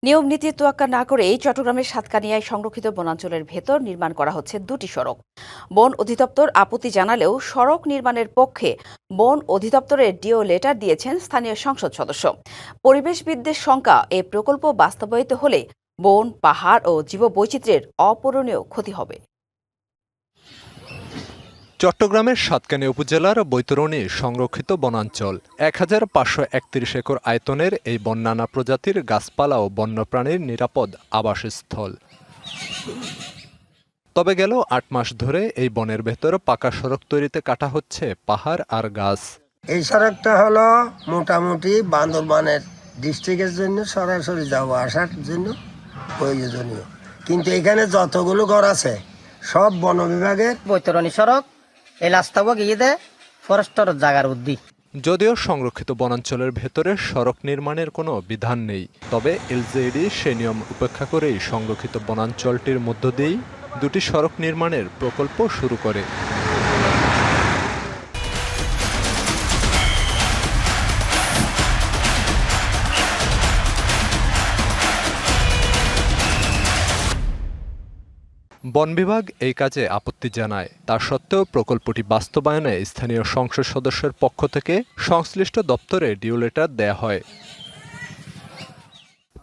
নিয়ম নীতি তোয়াক্কা না করেই চট্টগ্রামের সাতকানিয়ায় সংরক্ষিত বনাঞ্চলের ভেতর নির্মাণ করা হচ্ছে দুটি সড়ক। বন অধিদপ্তর আপত্তি জানালেও সড়ক নির্মাণের পক্ষে বন অধিদপ্তরের ডিও লেটার দিয়েছেন স্থানীয় সংসদ সদস্য। পরিবেশবিদদের শঙ্কা, এই প্রকল্প বাস্তবায়িত হলে বন, পাহাড় ও জীববৈচিত্র্যের অপূরণীয় ক্ষতি হবে। চট্টগ্রামের সাতকানিয়া উপজেলার বৈতরণী সংরক্ষিত বনাঞ্চল ১৫৩১ একর আয়তনের এই বন নানা প্রজাতির গাছপালা ও বন্যপ্রাণীর নিরাপদ আবাসস্থল। তবে গেল ৮ মাস ধরে এই বনের ভেতর পাকা সড়ক তৈরিতে কাটা হচ্ছে পাহাড় আর গাছ। এই সড়কটা হলো মোটামুটি বান্দরবানের ডিস্ট্রিক্টের জন্য সরাসরি যাওয়া আসার জন্য প্রয়োজনীয়, কিন্তু এখানে যতগুলো ঘর আছে সব বন বিভাগের। বৈতরণী সড়ক এই রাস্তাও গিয়ে দেয় ফরেস্টর জায়গার উদ্দি। যদিও সংরক্ষিত বনাঞ্চলের ভেতরে সড়ক নির্মাণের কোনো বিধান নেই, তবে এলজেডি সে নিয়ম উপেক্ষা করেই সংরক্ষিত বনাঞ্চলটির মধ্য দিয়েই দুটি সড়ক নির্মাণের প্রকল্প শুরু করে। বন বিভাগ এই কাজে আপত্তি জানায়। তা সত্ত্বেও প্রকল্পটি বাস্তবায়নে স্থানীয় সংসদ সদস্যের পক্ষ থেকে সংশ্লিষ্ট দপ্তরে ডিও লেটার দেয়া হয়।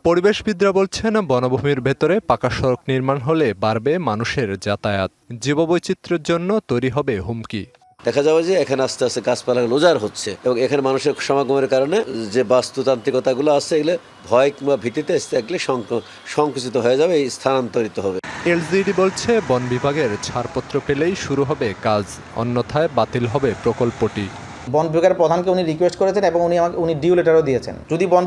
পরিবেশবিদরা বলছেন, বনভূমির ভেতরে পাকা সড়ক নির্মাণ হলে বাড়বে মানুষের যাতায়াত, জীববৈচিত্র্যের জন্য তৈরি হবে হুমকি। দেখা যাবে যে এখানে আস্তে আস্তে গাছপালা উজাড় হচ্ছে এবং এখানে মানুষের সমাগমের কারণে যে বাস্তুতান্ত্রিকতাগুলো আছে এগুলো ভয় কিংবা ভীতিতে সংকুচিত হয়ে যাবে, স্থানান্তরিত হবে। এলজিডি বলছে, বন বিভাগের ছাড়পত্র পেলেই শুরু হবে কাজ, অন্যথায় বাতিল হবে প্রকল্পটি। বন বিভাগের প্রধানকে উনি রিকোয়েস্ট করেছেন এবং উনি ডিউ লেটারও দিয়েছেন। যদি বন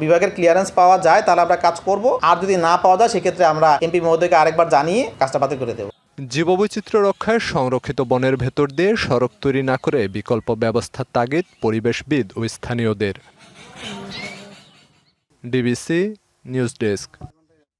বিভাগের ক্লিয়ারেন্স পাওয়া যায় তাহলে আমরা কাজ করব, আর যদি না পাওয়া যায় সেক্ষেত্রে আমরা এমপি মহোদয়কে আরেকবার জানিয়ে কাজটা বাতিল করে দেব। জীববৈচিত্র্য রক্ষায় সংরক্ষিত বনের ভেতর দিয়ে সড়ক তৈরি না করে বিকল্প ব্যবস্থার তাগিদ পরিবেশবিদ ও স্থানীয়দের। DBC news desk.